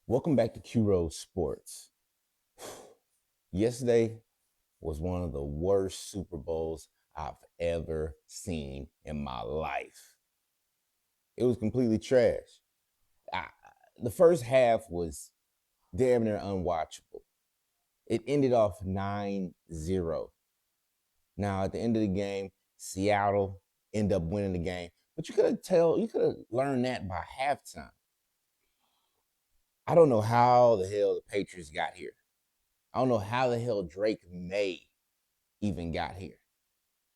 Welcome back to Q Rose Sports. Yesterday was one of the worst Super Bowls I've ever seen in my life. It was completely trash. I, the first half was damn near unwatchable. It ended off 9-0. Now, at the end of the game, Seattle ended up winning the game. But you could have learned that by halftime. I don't know how the hell the Patriots got here. I don't know how the hell Drake May even got here.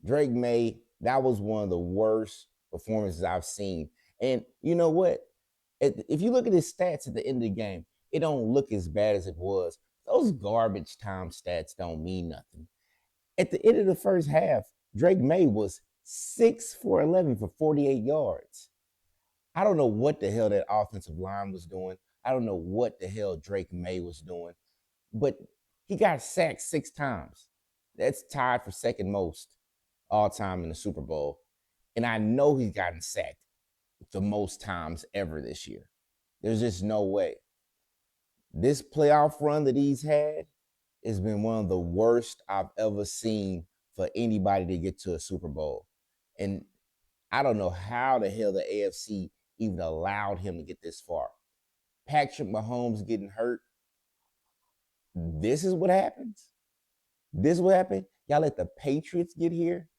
Drake May, that was one of the worst performances I've seen. And you know what? If you look at his stats at the end of the game, it don't look as bad as it was. Those garbage time stats don't mean nothing. At the end of the first half, Drake May was 6 for 11 for 48 yards. I don't know what the hell that offensive line was doing. I don't know what the hell Drake May was doing, but he got sacked 6 times. That's tied for second most all time in the Super Bowl. And I know he's gotten sacked the most times ever this year. There's just no way. This playoff run that he's had has been one of the worst I've ever seen for anybody to get to a Super Bowl. And I don't know how the hell the AFC even allowed him to get this far. Patrick Mahomes getting hurt. This is what happens. This is what happened. Y'all let the Patriots get here.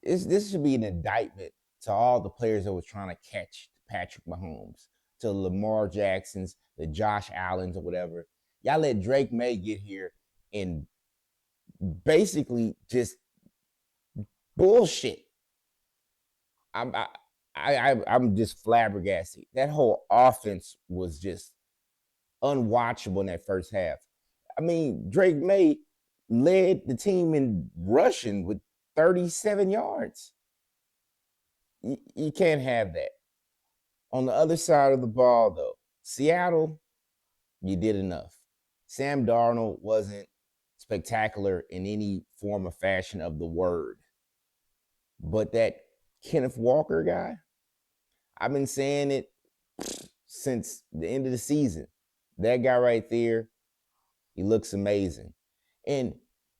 This should be an indictment to all the players that were trying to catch Patrick Mahomes, to Lamar Jacksons, the Josh Allens, or whatever. Y'all let Drake May get here and basically just bullshit. I'm I'm just flabbergasted. That whole offense was just unwatchable in that first half. I mean, Drake May led the team in rushing with 37 yards. You can't have that. On the other side of the ball, though, Seattle, you did enough. Sam Darnold wasn't spectacular in any form or fashion of the word. But that Kenneth Walker guy, I've been saying it since the end of the season. That guy right there, he looks amazing. And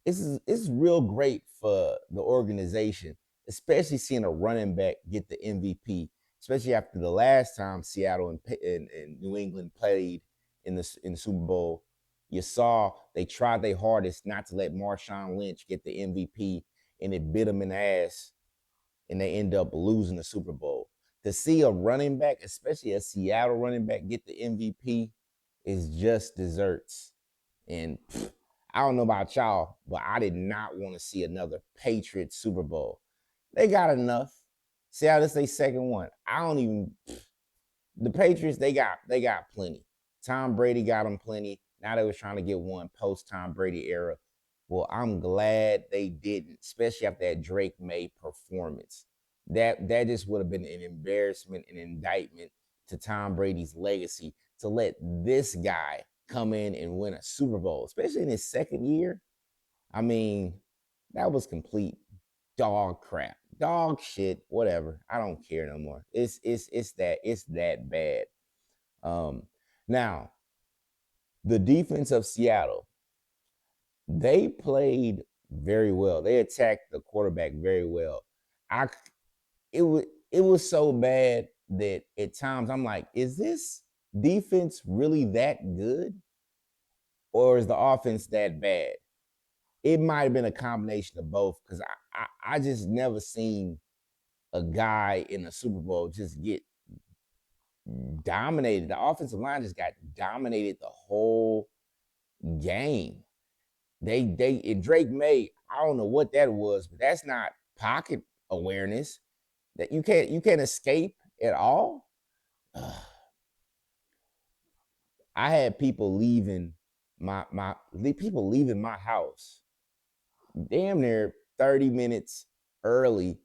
it's real great for the organization, especially seeing a running back get the MVP, especially after the last time Seattle and New England played in the Super Bowl. You saw they tried their hardest not to let Marshawn Lynch get the MVP, and it bit them in the ass, and they end up losing the Super Bowl. To see a running back, especially a Seattle running back, get the MVP is just desserts. And I don't know about y'all, but I did not want to see another Patriots Super Bowl. They got enough. Seattle, this they second one. I don't even. The Patriots, they got plenty. Tom Brady got them plenty. Now they was trying to get one post Tom Brady era. Well, I'm glad they didn't, especially after that Drake May performance. That just would have been an embarrassment, an indictment to Tom Brady's legacy to let this guy come in and win a Super Bowl, especially in his second year. I mean, that was complete dog crap, dog shit, whatever. I don't care no more. It's that bad. Um, Now the defense of Seattle, they played very well. They attacked the quarterback very well. I it was so bad that at times I'm like, is this defense really that good, or is the offense that bad? It might have been a combination of both because I just never seen a guy in a Super Bowl just get dominated. The offensive line just got dominated the whole game. They and Drake May, I don't know what that was, but that's not pocket awareness. That you can't escape at all. I had people leaving my people leaving my house damn near 30 minutes early,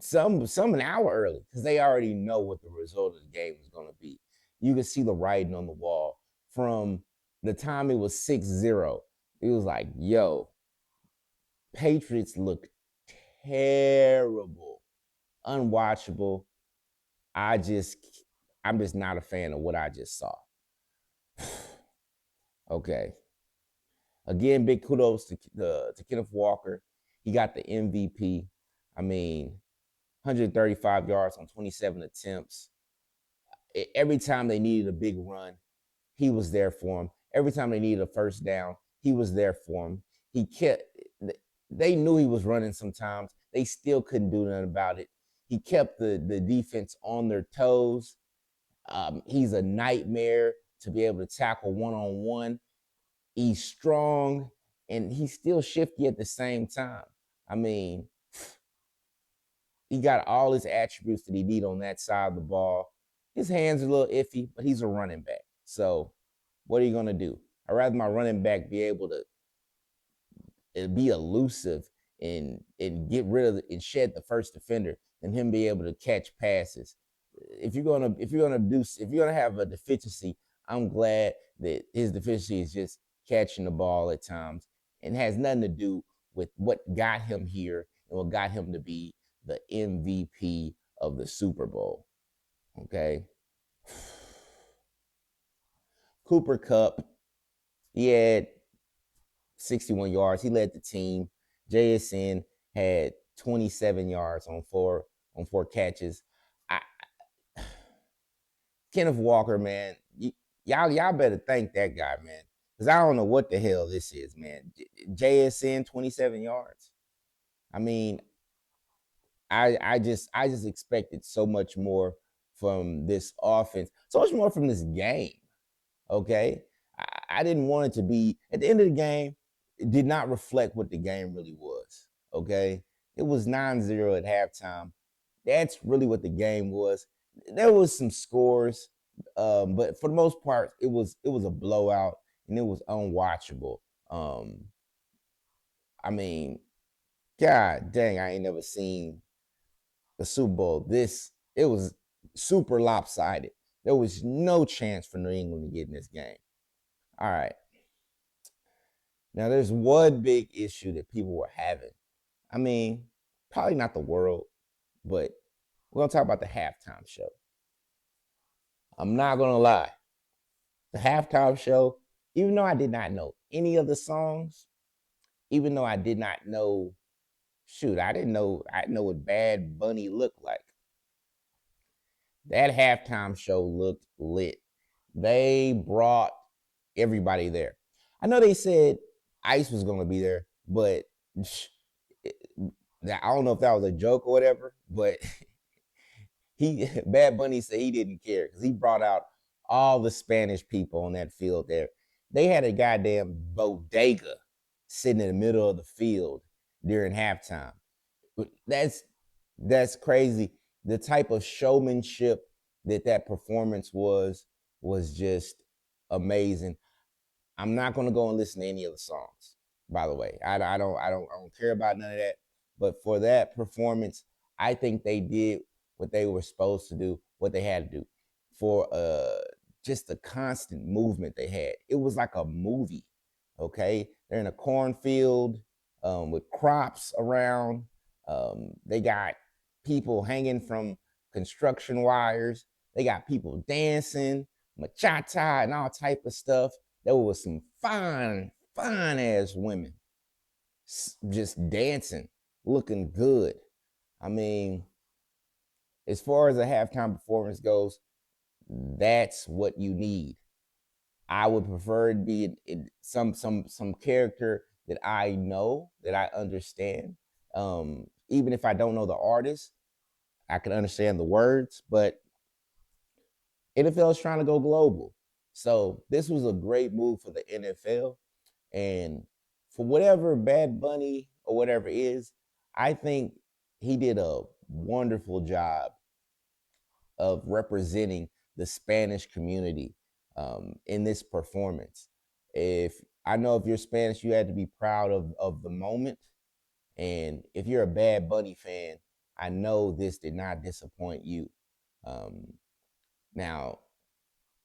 some an hour early, because they already know what the result of the game was going to be. You could see the writing on the wall from the time it was 6-0. It was like, yo, Patriots look terrible, unwatchable. I just I'm just not a fan of what I just saw. Okay. Again, big kudos to Kenneth Walker. He got the MVP. I mean, 135 yards on 27 attempts. Every time they needed a big run, he was there for him. Every time they needed a first down, he was there for him. He kept. They knew he was running sometimes. They still couldn't do nothing about it. He kept the defense on their toes. He's a nightmare to be able to tackle one on one. He's strong and he's still shifty at the same time. I mean, he got all his attributes that he need on that side of the ball. His hands are a little iffy, but he's a running back. So what are you gonna do? I'd rather my running back be able to be elusive and get rid of and shed the first defender than him be able to catch passes. If you're gonna have a deficiency, I'm glad that his deficiency is just catching the ball at times and has nothing to do with what got him here and what got him to be the MVP of the Super Bowl. Okay. Cooper Kupp, he had 61 yards. He led the team. JSN had 27 yards on four catches. I, Kenneth Walker, man, y'all better thank that guy, man, because I don't know what the hell this is, man. JSN 27 yards. I mean, I just expected so much more from this offense, so much more from this game. Okay, I didn't want it to be at the end of the game. It did not reflect what the game really was. Okay, it was 9-0 at halftime. That's really what the game was. There was some scores, but for the most part, it was a blowout and it was unwatchable. Um, I mean, God dang, I ain't never seen the Super Bowl. It was super lopsided. There was no chance for New England to get in this game. All right. Now there's one big issue that people were having. I mean, probably not the world, but we're gonna talk about the halftime show. I'm not gonna lie. The halftime show, even though I did not know any of the songs, even though I did not know, shoot, I didn't know what Bad Bunny looked like. That halftime show looked lit. They brought everybody there. I know they said Ice was gonna be there, but I don't know if that was a joke or whatever. But he Bad Bunny said he didn't care because he brought out all the Spanish people on that field there. They had a goddamn bodega sitting in the middle of the field during halftime. That's that's crazy. The type of showmanship that performance was just amazing. I'm not going to go and listen to any of the songs. By the way, I don't care about none of that. But for that performance, I think they did what they were supposed to do, what they had to do for just the constant movement they had. It was like a movie. Okay, they're in a cornfield with crops around. They got people hanging from construction wires. They got people dancing, machata, and all type of stuff. There was some fine ass women just dancing, looking good. I mean, as far as a halftime performance goes, that's what you need. I would prefer it be some character that I know, that I understand. Even if I don't know the artist, I can understand the words, but NFL is trying to go global. So this was a great move for the NFL. And for whatever Bad Bunny or whatever is, I think he did a wonderful job of representing the Spanish community in this performance. If I know if you're Spanish, you had to be proud of the moment. And if you're a Bad Bunny fan, I know this did not disappoint you. Um, Now,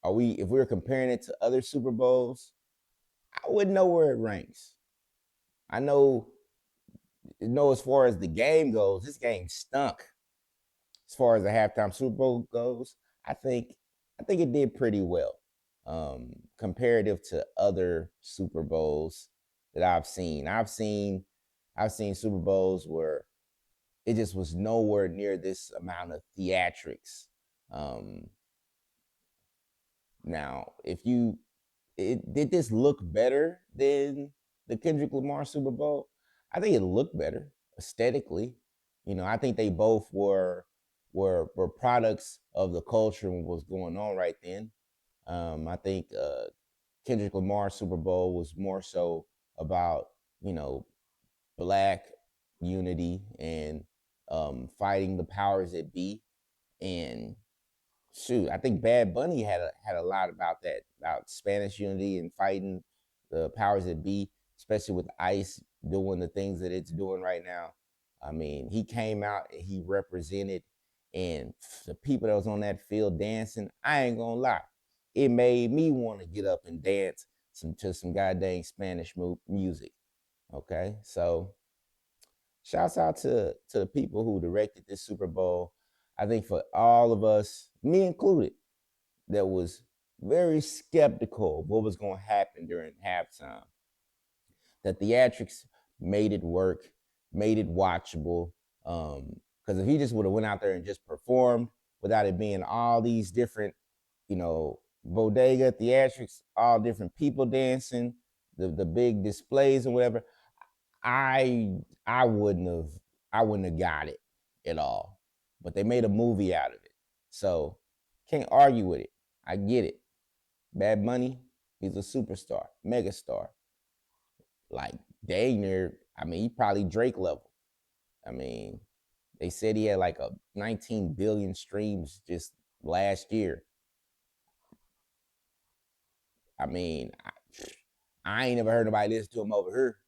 if we were comparing it to other Super Bowls, I wouldn't know where it ranks. I know as far as the game goes, this game stunk. As far as the halftime Super Bowl goes, I think I think it did pretty well, comparative to other Super Bowls that I've seen. I've seen Super Bowls where it just was nowhere near this amount of theatrics. Um, Now, if you did this look better than the Kendrick Lamar Super Bowl? I think it looked better aesthetically. I think they both were products of the culture and what was going on right then. I think Kendrick Lamar Super Bowl was more so about you know black unity and fighting the powers that be, and shoot, I think Bad Bunny had a lot about that, about Spanish unity and fighting the powers that be, especially with ICE doing the things that it's doing right now. I mean, he came out and he represented, and the people that was on that field dancing, I ain't gonna lie, it made me want to get up and dance to some goddamn Spanish music. Okay, so shouts out to the people who directed this Super Bowl. I think for all of us, me included, that was very skeptical of what was going to happen during halftime. The theatrics made it work, made it watchable. Because if he just would have went out there and just performed without it being all these different, bodega theatrics, all different people dancing, the big displays and whatever, I I wouldn't have got it at all. But they made a movie out of it. So can't argue with it. I get it. Bad Bunny, he's a superstar, megastar. Like dang near, I mean, he probably Drake level. I mean, they said he had like a 19 billion streams just last year. I mean, I ain't never heard nobody listen to him over here.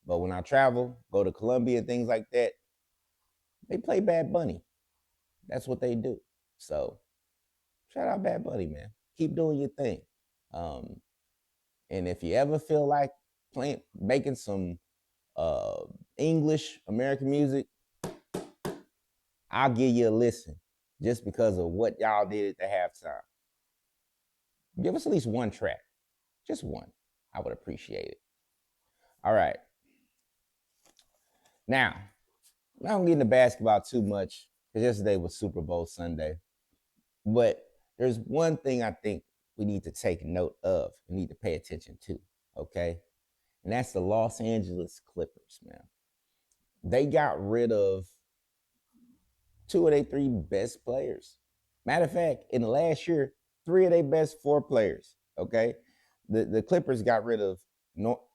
But when I travel, go to Colombia and things like that, they play Bad Bunny. That's what they do. So shout out Bad Bunny, man. Keep doing your thing. Um, and if you ever feel like making some uh, English American music, I'll give you a listen just because of what y'all did at the halftime. Give us at least one track, just one. I would appreciate it. All right. Now, I don't get into basketball too much because yesterday was Super Bowl Sunday. But there's one thing I think we need to take note of, we need to pay attention to, okay? And that's the Los Angeles Clippers, man. They got rid of two of their three best players. Matter of fact, in the last year, three of their best four players. Okay, the Clippers got rid of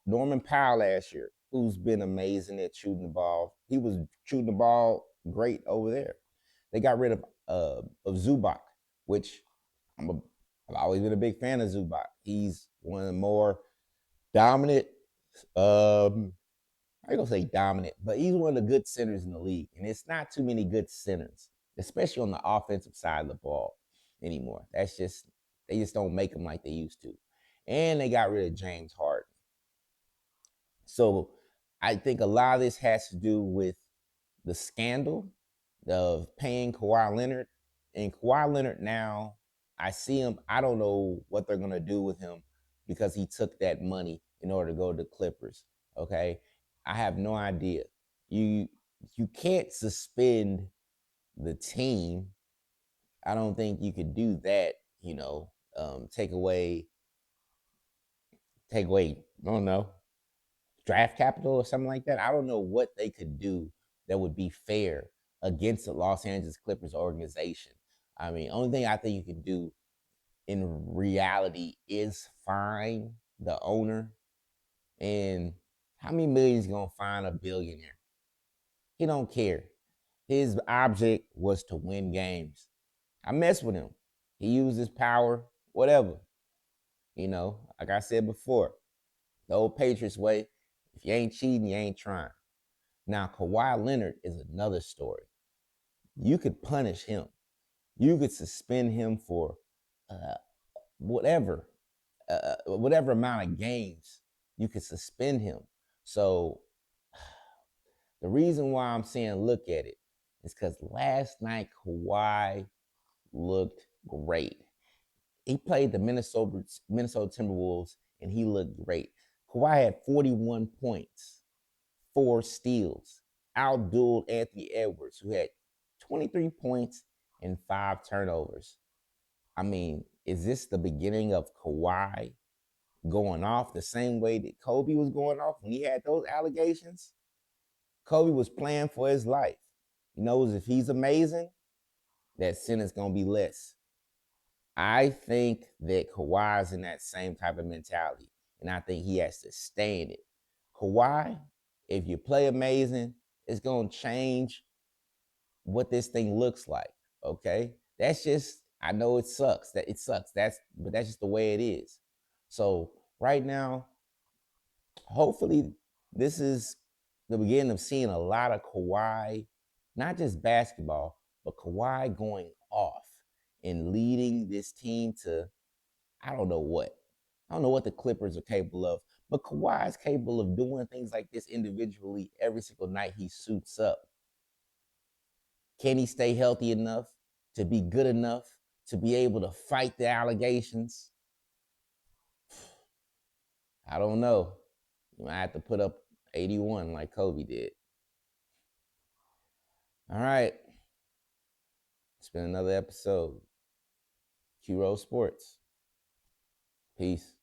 Norman Powell last year, who's been amazing at shooting the ball. He was shooting the ball great over there. They got rid of Zubac, which I'm a, I've always been a big fan of Zubac. He's one of the more dominant I ain't gonna say dominant, but he's one of the good centers in the league. And it's not too many good centers, especially on the offensive side of the ball anymore. They just don't make them like they used to. And they got rid of James Harden. So I think a lot of this has to do with the scandal of paying Kawhi Leonard. And Kawhi Leonard now, I see him. I don't know what they're gonna do with him because he took that money in order to go to the Clippers. Okay, I have no idea. You you can't suspend the team. I don't think you could do that. Take away. I don't know, draft capital or something like that. I don't know what they could do that would be fair against the Los Angeles Clippers organization. I mean, only thing I think you can do in reality is fine the owner. And how many millions gonna fine a billionaire? He don't care. His object was to win games. I mess with him. He used his power, whatever. Like I said before, the old Patriots way, if you ain't cheating, you ain't trying. Now, Kawhi Leonard is another story. You could punish him. You could suspend him for uh, whatever, whatever amount of games. You could suspend him. So the reason why I'm saying look at it is because last night Kawhi looked great. he played the Minnesota Timberwolves, and he looked great. Kawhi had 41 points, 4 steals, outdueled Anthony Edwards, who had 23 points and 5 turnovers. I mean, is this the beginning of Kawhi going off the same way that Kobe was going off when he had those allegations? Kobe was playing for his life. He knows if he's amazing, that sentence gonna be less. I think that Kawhi's in that same type of mentality, and I think he has to stay in it. Kawhi, if you play amazing, it's gonna change what this thing looks like. Okay, that's just, I know it sucks. That it sucks. But that's just the way it is. So right now, hopefully, this is the beginning of seeing a lot of Kawhi, not just basketball, but Kawhi going off and leading this team to, I don't know what. I don't know what the Clippers are capable of, but Kawhi is capable of doing things like this individually every single night he suits up. Can he stay healthy enough to be good enough to be able to fight the allegations? I don't know. You might have to put up 81 like Kobe did. All right. It's been another episode. Q Roll Sports. Peace.